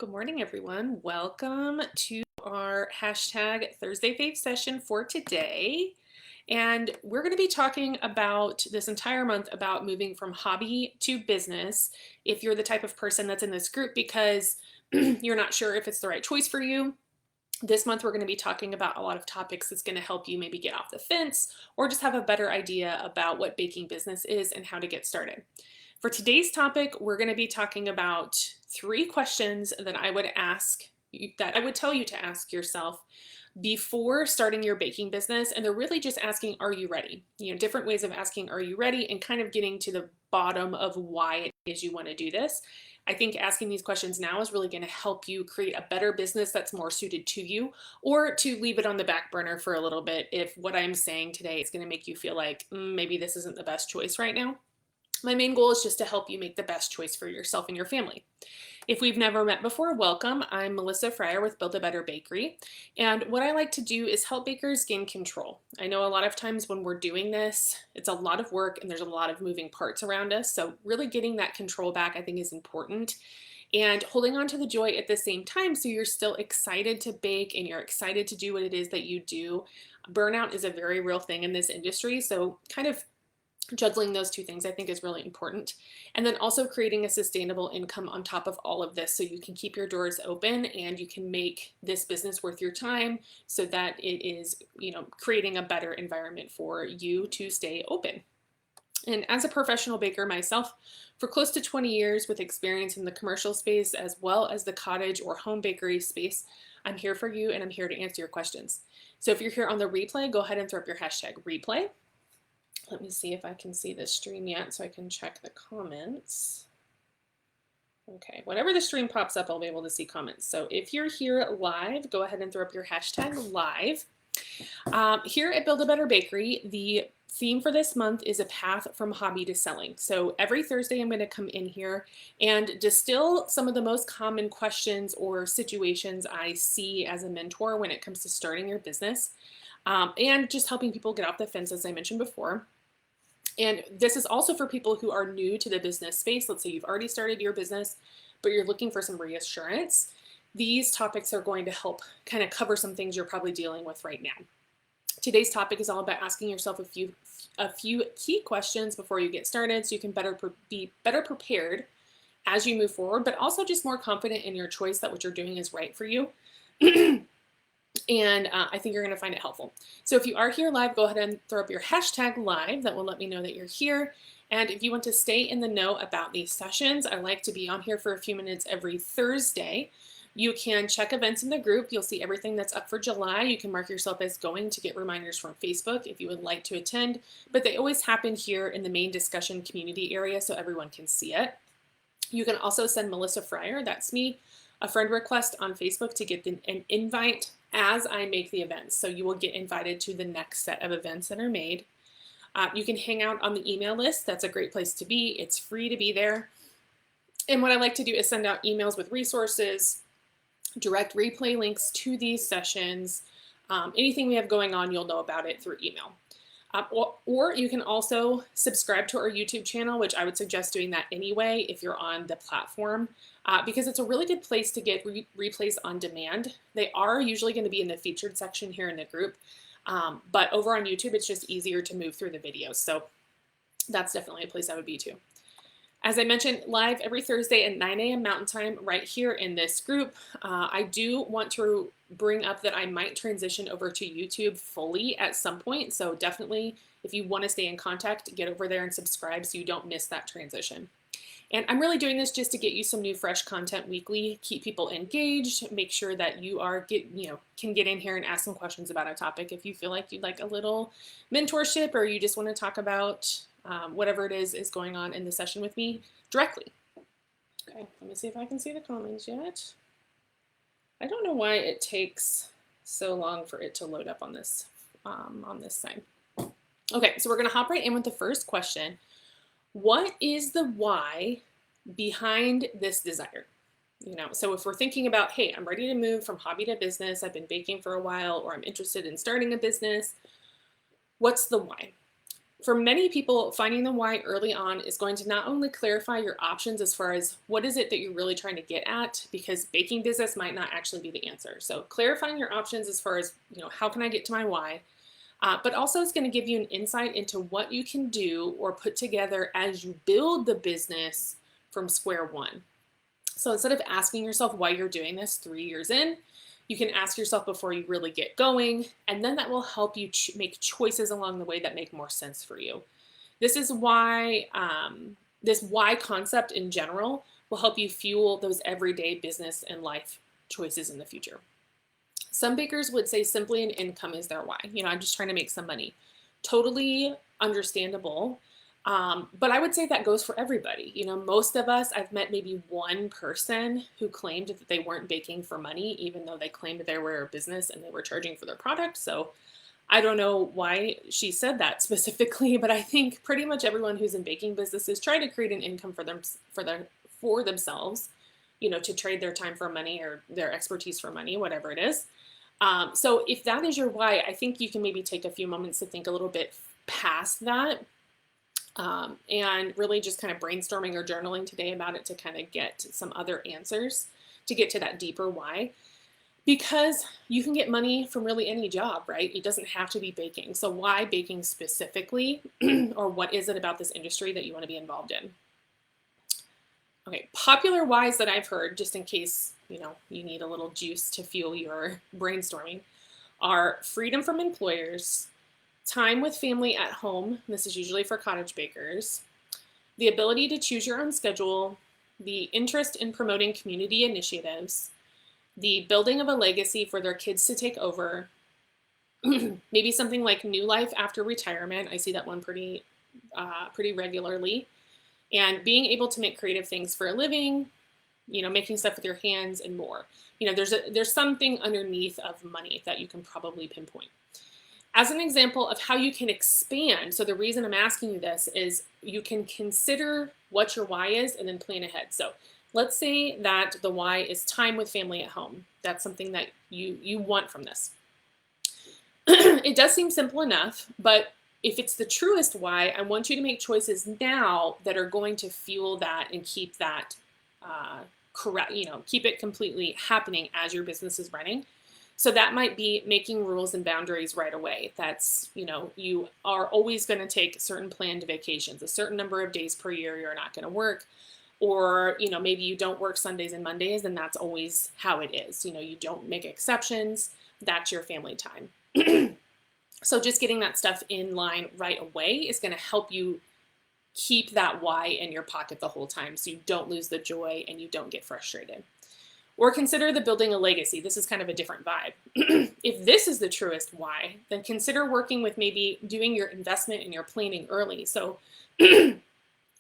Good morning, everyone. Welcome to our hashtag Thursday Fave session for today. And we're going to be talking about this entire month about moving from hobby to business if you're the type of person that's in this group because you're not sure if it's the right choice for you. This month, we're going to be talking about a lot of topics that's going to help you maybe get off the fence or just have a better idea about what baking business is and how to get started. For today's topic, we're going to be talking about 3 questions that I would tell you to ask yourself before starting your baking business. And they're really just asking, are you ready? Different ways of asking, are you ready? And kind of getting to the bottom of why it is you want to do this. I think asking these questions now is really going to help you create a better business that's more suited to you, or to leave it on the back burner for a little bit if what I'm saying today is going to make you feel like maybe this isn't the best choice right now. My main goal is just to help you make the best choice for yourself and your family. If we've never met before, welcome. I'm Melissa Fryer with Build a Better Bakery. And what I like to do is help bakers gain control. I know a lot of times when we're doing this, it's a lot of work and there's a lot of moving parts around us. So really getting that control back, I think, is important. And holding on to the joy at the same time so you're still excited to bake and you're excited to do what it is that you do. Burnout is a very real thing in this industry. So kind of juggling those two things, I think, is really important. And then also creating a sustainable income on top of all of this so you can keep your doors open and you can make this business worth your time so that it is, creating a better environment for you to stay open. And as a professional baker myself, for close to 20 years with experience in the commercial space as well as the cottage or home bakery space, I'm here for you and I'm here to answer your questions. So if you're here on the replay, go ahead and throw up your hashtag replay. Let me see if I can see the stream yet so I can check the comments. Okay, whenever the stream pops up, I'll be able to see comments. So if you're here live, go ahead and throw up your hashtag live. Here at Build a Better Bakery, the theme for this month is a path from hobby to selling. So every Thursday, I'm going to come in here and distill some of the most common questions or situations I see as a mentor when it comes to starting your business, and just helping people get off the fence, as I mentioned before. And this is also for people who are new to the business space. Let's say you've already started your business, but you're looking for some reassurance. These topics are going to help kind of cover some things you're probably dealing with right now. Today's topic is all about asking yourself a few key questions before you get started so you can be better prepared as you move forward, but also just more confident in your choice that what you're doing is right for you. And I think you're going to find it helpful. So if you are here live, go ahead and throw up your hashtag live. That will let me know that you're here. And if you want to stay in the know about these sessions, I like to be on here for a few minutes every Thursday. You can check events in the group. You'll see everything that's up for July. You can mark yourself as going to get reminders from Facebook if you would like to attend. But they always happen here in the main discussion community area so everyone can see it. You can also send Melissa Fryer, that's me, a friend request on Facebook to get an invite as I make the events. So you will get invited to the next set of events that are made. You can hang out on the email list. That's a great place to be. It's free to be there. And what I like to do is send out emails with resources, direct replay links to these sessions. Anything we have going on, you'll know about it through email. Or you can also subscribe to our YouTube channel, which I would suggest doing that anyway if you're on the platform, because it's a really good place to get replays on demand. They are usually going to be in the featured section here in the group, but over on YouTube, it's just easier to move through the videos. So that's definitely a place I would be too. As I mentioned, live every Thursday at 9 a.m. Mountain Time right here in this group. I do want to bring up that I might transition over to YouTube fully at some point. So definitely, if you want to stay in contact, get over there and subscribe so you don't miss that transition. And I'm really doing this just to get you some new fresh content weekly, keep people engaged, make sure that you can get in here and ask some questions about a topic if you feel like you'd like a little mentorship or you just want to talk about whatever it is going on in the session with me directly. Okay, let me see if I can see the comments yet. I don't know why it takes so long for it to load up on this side. Okay, so we're going to hop right in with the first question. What is the why behind this desire? So if we're thinking about, hey, I'm ready to move from hobby to business, I've been baking for a while, or I'm interested in starting a business, what's the why? For many people, finding the why early on is going to not only clarify your options as far as what is it that you're really trying to get at, because baking business might not actually be the answer. So clarifying your options as far as, how can I get to my why? But also it's going to give you an insight into what you can do or put together as you build the business from square one. So instead of asking yourself why you're doing this 3 years in, you can ask yourself before you really get going, and then that will help you make choices along the way that make more sense for you. This is why this why concept in general will help you fuel those everyday business and life choices in the future. Some bakers would say simply an income is their why. I'm just trying to make some money. Totally understandable. But I would say that goes for everybody. Most of us, I've met maybe one person who claimed that they weren't baking for money, even though they claimed they were a business and they were charging for their product. So I don't know why she said that specifically, but I think pretty much everyone who's in baking businesses try to create an income for themselves, to trade their time for money or their expertise for money, whatever it is. So if that is your why, I think you can maybe take a few moments to think a little bit past that. And really just kind of brainstorming or journaling today about it to kind of get some other answers to get to that deeper why. Because you can get money from really any job, right? It doesn't have to be baking. So why baking specifically? Or what is it about this industry that you want to be involved in? Okay, popular whys that I've heard, just in case, you need a little juice to fuel your brainstorming, are freedom from employers, time with family at home, this is usually for cottage bakers, the ability to choose your own schedule, the interest in promoting community initiatives, the building of a legacy for their kids to take over, maybe something like new life after retirement. I see that one pretty regularly. And being able to make creative things for a living, making stuff with your hands and more. There's something underneath of money that you can probably pinpoint. As an example of how you can expand, so the reason I'm asking you this is you can consider what your why is and then plan ahead. So let's say that the why is time with family at home. That's something that you want from this. It does seem simple enough, but if it's the truest why, I want you to make choices now that are going to fuel that and keep that correct, keep it completely happening as your business is running. So that might be making rules and boundaries right away. That's, you are always going to take certain planned vacations, a certain number of days per year you're not going to work. Or, maybe you don't work Sundays and Mondays, and that's always how it is. You don't make exceptions. That's your family time. So just getting that stuff in line right away is going to help you keep that why in your pocket the whole time so you don't lose the joy and you don't get frustrated. Or consider the building a legacy. This is kind of a different vibe. If this is the truest why, then consider working with maybe doing your investment and your planning early. So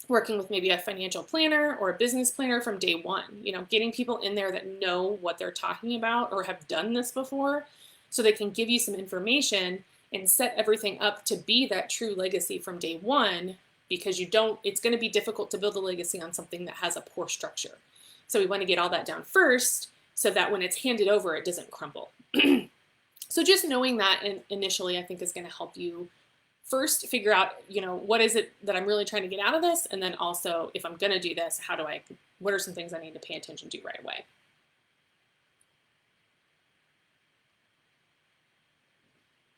working with maybe a financial planner or a business planner from day one, getting people in there that know what they're talking about or have done this before so they can give you some information and set everything up to be that true legacy from day one, because it's going to be difficult to build a legacy on something that has a poor structure. So we want to get all that down first so that when it's handed over, it doesn't crumble. So just knowing that initially, I think is going to help you first figure out, what is it that I'm really trying to get out of this? And then also, if I'm going to do this, what are some things I need to pay attention to right away?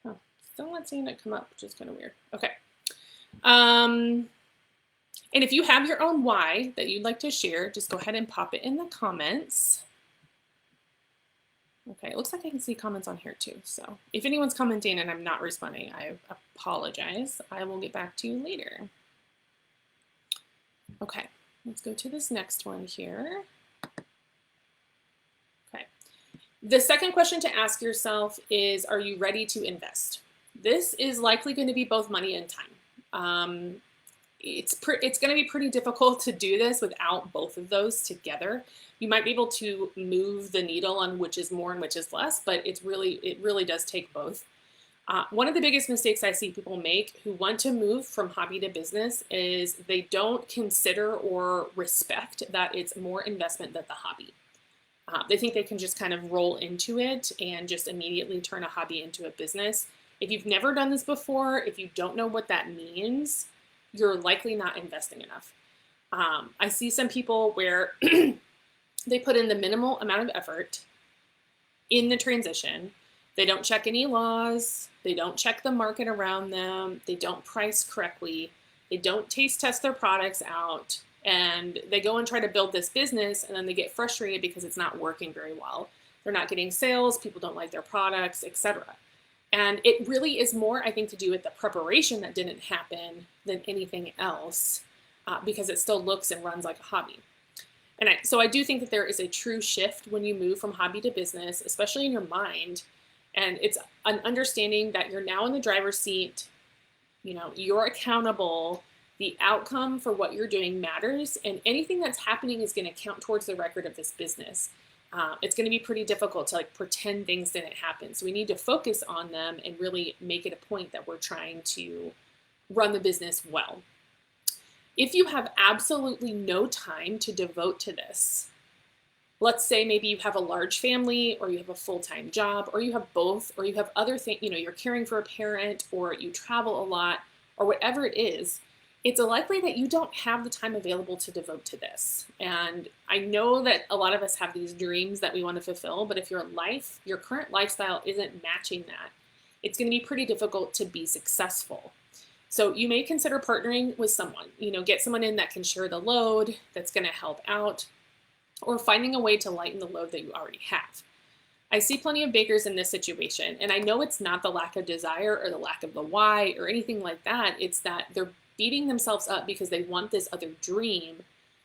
Oh, still not seeing it come up, which is kind of weird. Okay. And if you have your own why that you'd like to share, just go ahead and pop it in the comments. Okay, it looks like I can see comments on here too. So if anyone's commenting and I'm not responding, I apologize. I will get back to you later. Okay, let's go to this next one here. Okay, the second question to ask yourself is, are you ready to invest? This is likely going to be both money and time. It's going to be pretty difficult to do this without both of those together. You might be able to move the needle on which is more and which is less, but it really does take both. One of the biggest mistakes I see people make who want to move from hobby to business is they don't consider or respect that it's more investment than the hobby. They think they can just kind of roll into it and just immediately turn a hobby into a business. If you've never done this before, if you don't know what that means, you're likely not investing enough. I see some people where they put in the minimal amount of effort in the transition. They don't check any laws. They don't check the market around them. They don't price correctly. They don't taste test their products out. And they go and try to build this business, and then they get frustrated because it's not working very well. They're not getting sales. People don't like their products, etc. And it really is more, I think, to do with the preparation that didn't happen than anything else, because it still looks and runs like a hobby. And so I do think that there is a true shift when you move from hobby to business, especially in your mind. And it's an understanding that you're now in the driver's seat. You know, you're accountable. The outcome for what you're doing matters, and anything that's happening is going to count towards the record of this business. It's going to be pretty difficult to like pretend things didn't happen. So we need to focus on them and really make it a point that we're trying to run the business well. If you have absolutely no time to devote to this, let's say maybe you have a large family, or you have a full-time job, or you have both, or you have other things, you know, you're caring for a parent, or you travel a lot, or whatever it is, it's likely that you don't have the time available to devote to this. And I know that a lot of us have these dreams that we want to fulfill, but if your current lifestyle isn't matching that, it's going to be pretty difficult to be successful. So you may consider partnering with someone, you know, get someone in that can share the load, that's going to help out, or finding a way to lighten the load that you already have. I see plenty of bakers in this situation, and I know it's not the lack of desire or the lack of the why or anything like that. It's that they're beating themselves up because they want this other dream,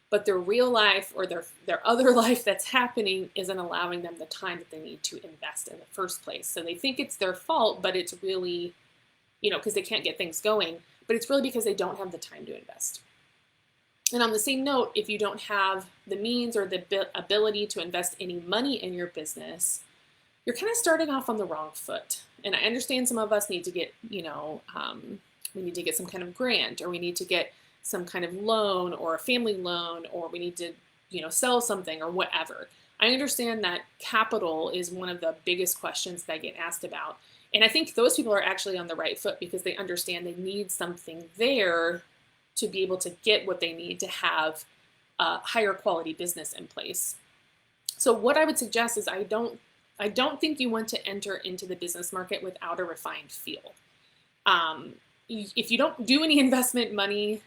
but their real life or their other life that's happening isn't allowing them the time that they need to invest in the first place. So they think it's their fault, but it's really, you know, because they can't get things going, but it's really because they don't have the time to invest. And on the same note, if you don't have the means or the ability to invest any money in your business, you're kind of starting off on the wrong foot. And I understand some of us need to get, you know, we need to get some kind of grant, or we need to get some kind of loan or a family loan, or we need to, you know, sell something or whatever. I understand that capital is one of the biggest questions that I get asked about. And I think those people are actually on the right foot because they understand they need something there to be able to get what they need to have a higher quality business in place. So what I would suggest is I don't think you want to enter into the business market without a refined feel. If you don't do any investment money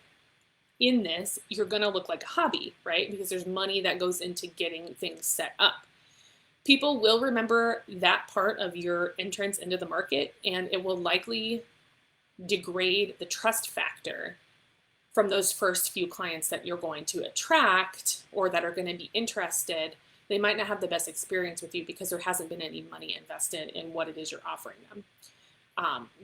in this, you're going to look like a hobby, right? Because there's money that goes into getting things set up. People will remember that part of your entrance into the market, and it will likely degrade the trust factor from those first few clients that you're going to attract or that are going to be interested. They might not have the best experience with you because there hasn't been any money invested in what it is you're offering them.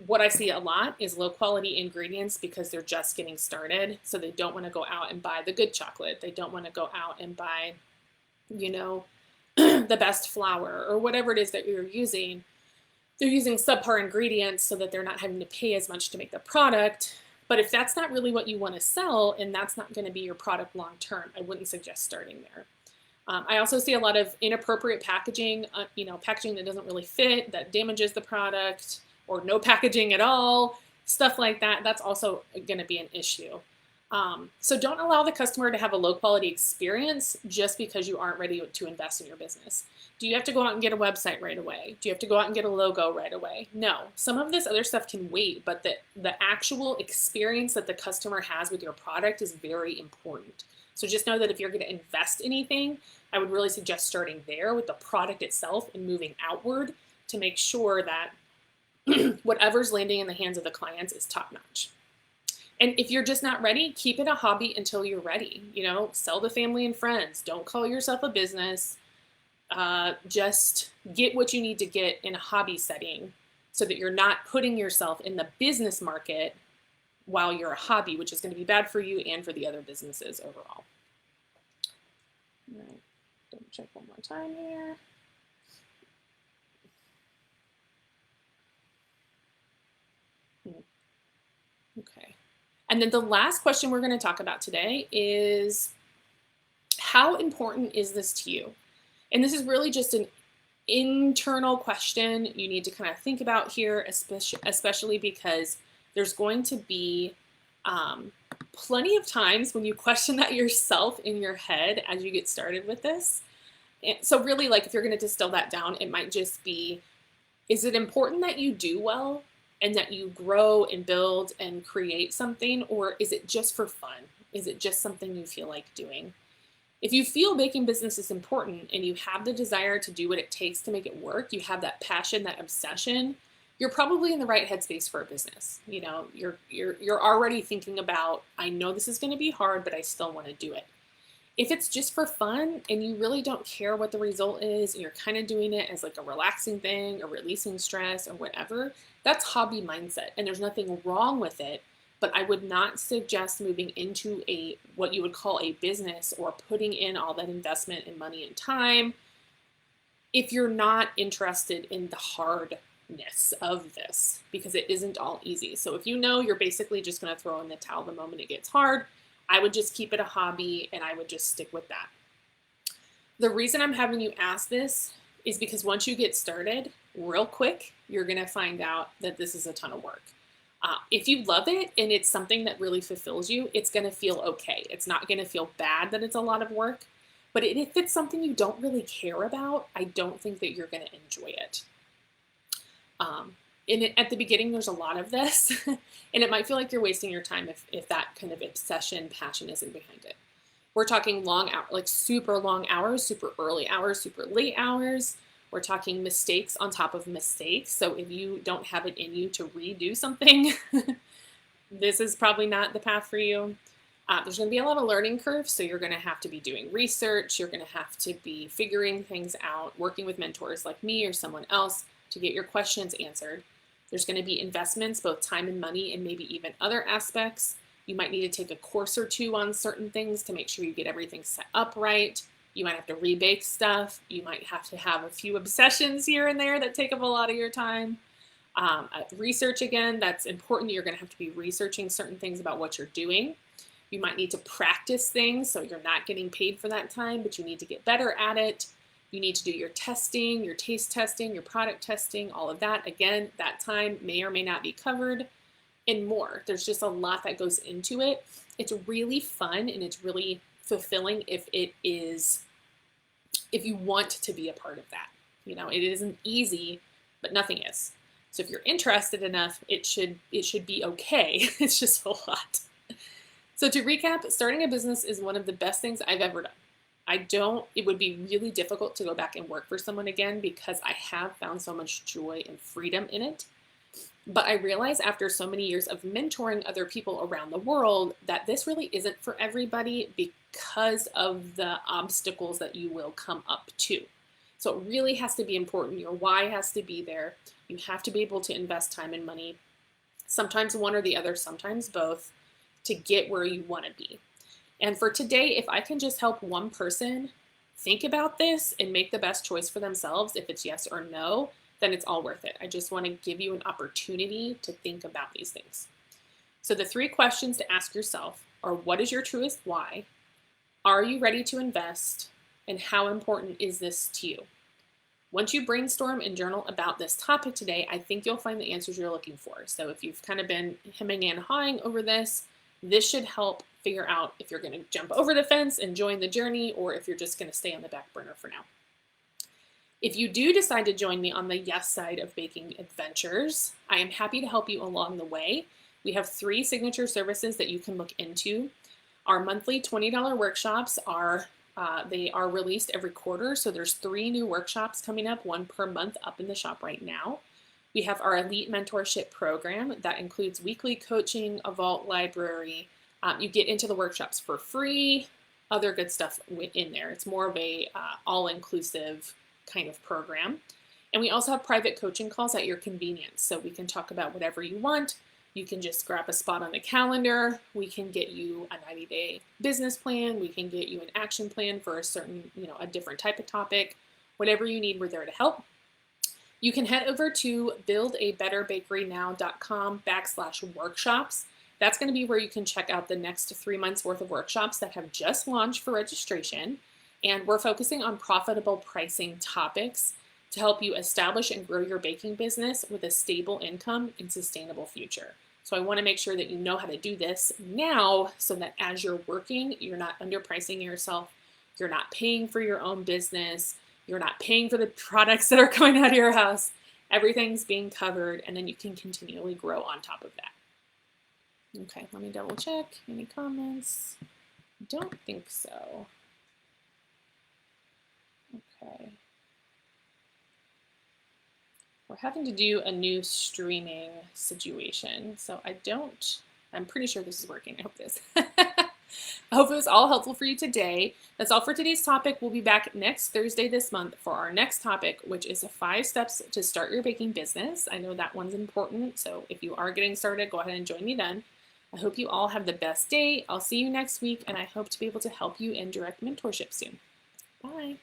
What I see a lot is low quality ingredients because they're just getting started. So they don't want to go out and buy the good chocolate. They don't want to go out and buy, you know, the best flour or whatever it is that you're using. They're using subpar ingredients so that they're not having to pay as much to make the product. But if that's not really what you want to sell and that's not going to be your product long term, I wouldn't suggest starting there. I also see a lot of inappropriate packaging, you know, packaging that doesn't really fit, that damages the product, or no packaging at all, stuff like that. That's also going to be an issue. So don't allow the customer to have a low quality experience just because you aren't ready to invest in your business. Do you have to go out and get a website right away? Do you have to go out and get a logo right away? No, some of this other stuff can wait, but the actual experience that the customer has with your product is very important. So just know that if you're going to invest anything, I would really suggest starting there with the product itself and moving outward to make sure that whatever's landing in the hands of the clients is top notch. And if you're just not ready, keep it a hobby until you're ready. You know, sell to family and friends. Don't call yourself a business. Just get what you need to get in a hobby setting so that you're not putting yourself in the business market while you're a hobby, which is going to be bad for you and for the other businesses overall. All right, double check one more time here. Okay. And then the last question we're going to talk about today is, how important is this to you? And this is really just internal question you need to kind of think about here, especially because there's going to be plenty of times when you question that yourself in your head as you get started with this. And so really, like, if you're going to distill that down, it might just be, is it important that you do well and that you grow and build and create something, or is it just for fun? Is it just something you feel like doing? If you feel making business is important and you have the desire to do what it takes to make it work, you have that passion, that obsession, you're probably in the right headspace for a business. You know, you're already thinking about, I know this is going to be hard, but I still want to do it. If it's just for fun and you really don't care what the result is, and you're kind of doing it as like a relaxing thing or releasing stress or whatever, that's hobby mindset, and there's nothing wrong with it. But I would not suggest moving into what you would call a business or putting in all that investment in money and time if you're not interested in the hardness of this, because it isn't all easy. So if you know you're basically just going to throw in the towel the moment it gets hard, I would just keep it a hobby and I would just stick with that. The reason I'm having you ask this is because once you get started, real quick, you're going to find out that this is a ton of work. If you love it and it's something that really fulfills you, it's going to feel okay. It's not going to feel bad that it's a lot of work. But if it's something you don't really care about, I don't think that you're going to enjoy it. At the beginning, there's a lot of this, and it might feel like you're wasting your time if that kind of obsession, passion isn't behind it. We're talking long hours, like super long hours, super early hours, super late hours. We're talking mistakes on top of mistakes. So if you don't have it in you to redo something, this is probably not the path for you. There's going to be a lot of learning curves. So you're going to have to be doing research. You're going to have to be figuring things out, working with mentors like me or someone else to get your questions answered. There's going to be investments, both time and money, and maybe even other aspects. You might need to take a course or two on certain things to make sure you get everything set up right. You might have to rebake stuff. You might have to have a few obsessions here and there that take up a lot of your time. Research, again, that's important. You're going to have to be researching certain things about what you're doing. You might need to practice things, so you're not getting paid for that time, but you need to get better at it. You need to do your testing, your taste testing, your product testing, all of that. Again, that time may or may not be covered, and more. There's just a lot that goes into it. It's really fun and it's really fulfilling if you want to be a part of that. You know, it isn't easy, but nothing is. So if you're interested enough, it should be okay. It's just a lot. So to recap, starting a business is one of the best things I've ever done. It would be really difficult to go back and work for someone again because I have found so much joy and freedom in it. But I realize after so many years of mentoring other people around the world that this really isn't for everybody because of the obstacles that you will come up to. So it really has to be important. Your why has to be there. You have to be able to invest time and money, sometimes one or the other, sometimes both, to get where you want to be. And for today, if I can just help one person think about this and make the best choice for themselves, if it's yes or no, then it's all worth it. I just want to give you an opportunity to think about these things. So the 3 questions to ask yourself are, what is your truest why? Are you ready to invest? And how important is this to you? Once you brainstorm and journal about this topic today, I think you'll find the answers you're looking for. So if you've kind of been hemming and hawing over this should help figure out if you're going to jump over the fence and join the journey, or if you're just going to stay on the back burner for now. If you do decide to join me on the yes side of baking adventures, I am happy to help you along the way. We have 3 signature services that you can look into. Our monthly $20 workshops are released every quarter. So there's 3 new workshops coming up, 1 per month up in the shop right now. We have our elite mentorship program that includes weekly coaching, a vault library. You get into the workshops for free, other good stuff in there. It's more of a all-inclusive kind of program. And we also have private coaching calls at your convenience. So we can talk about whatever you want. You can just grab a spot on the calendar. We can get you a 90-day business plan. We can get you an action plan for a certain, a different type of topic. Whatever you need, we're there to help. You can head over to buildabetterbakerynow.com/workshops. That's going to be where you can check out the next 3 months worth of workshops that have just launched for registration. And we're focusing on profitable pricing topics. to help you establish and grow your baking business with a stable income and sustainable future. So I want to make sure that you know how to do this now so that as you're working, you're not underpricing yourself, you're not paying for your own business, you're not paying for the products that are coming out of your house. Everything's being covered, and then you can continually grow on top of that. Okay, let me double check. Any comments? I don't think so. Okay. We're having to do a new streaming situation, so I'm pretty sure this is working. I hope this. I hope it was all helpful for you today. That's all for today's topic. We'll be back next Thursday this month for our next topic, which is 5 steps to start your baking business. I know that one's important, so if you are getting started, go ahead and join me then. I hope you all have the best day. I'll see you next week, and I hope to be able to help you in direct mentorship soon. Bye.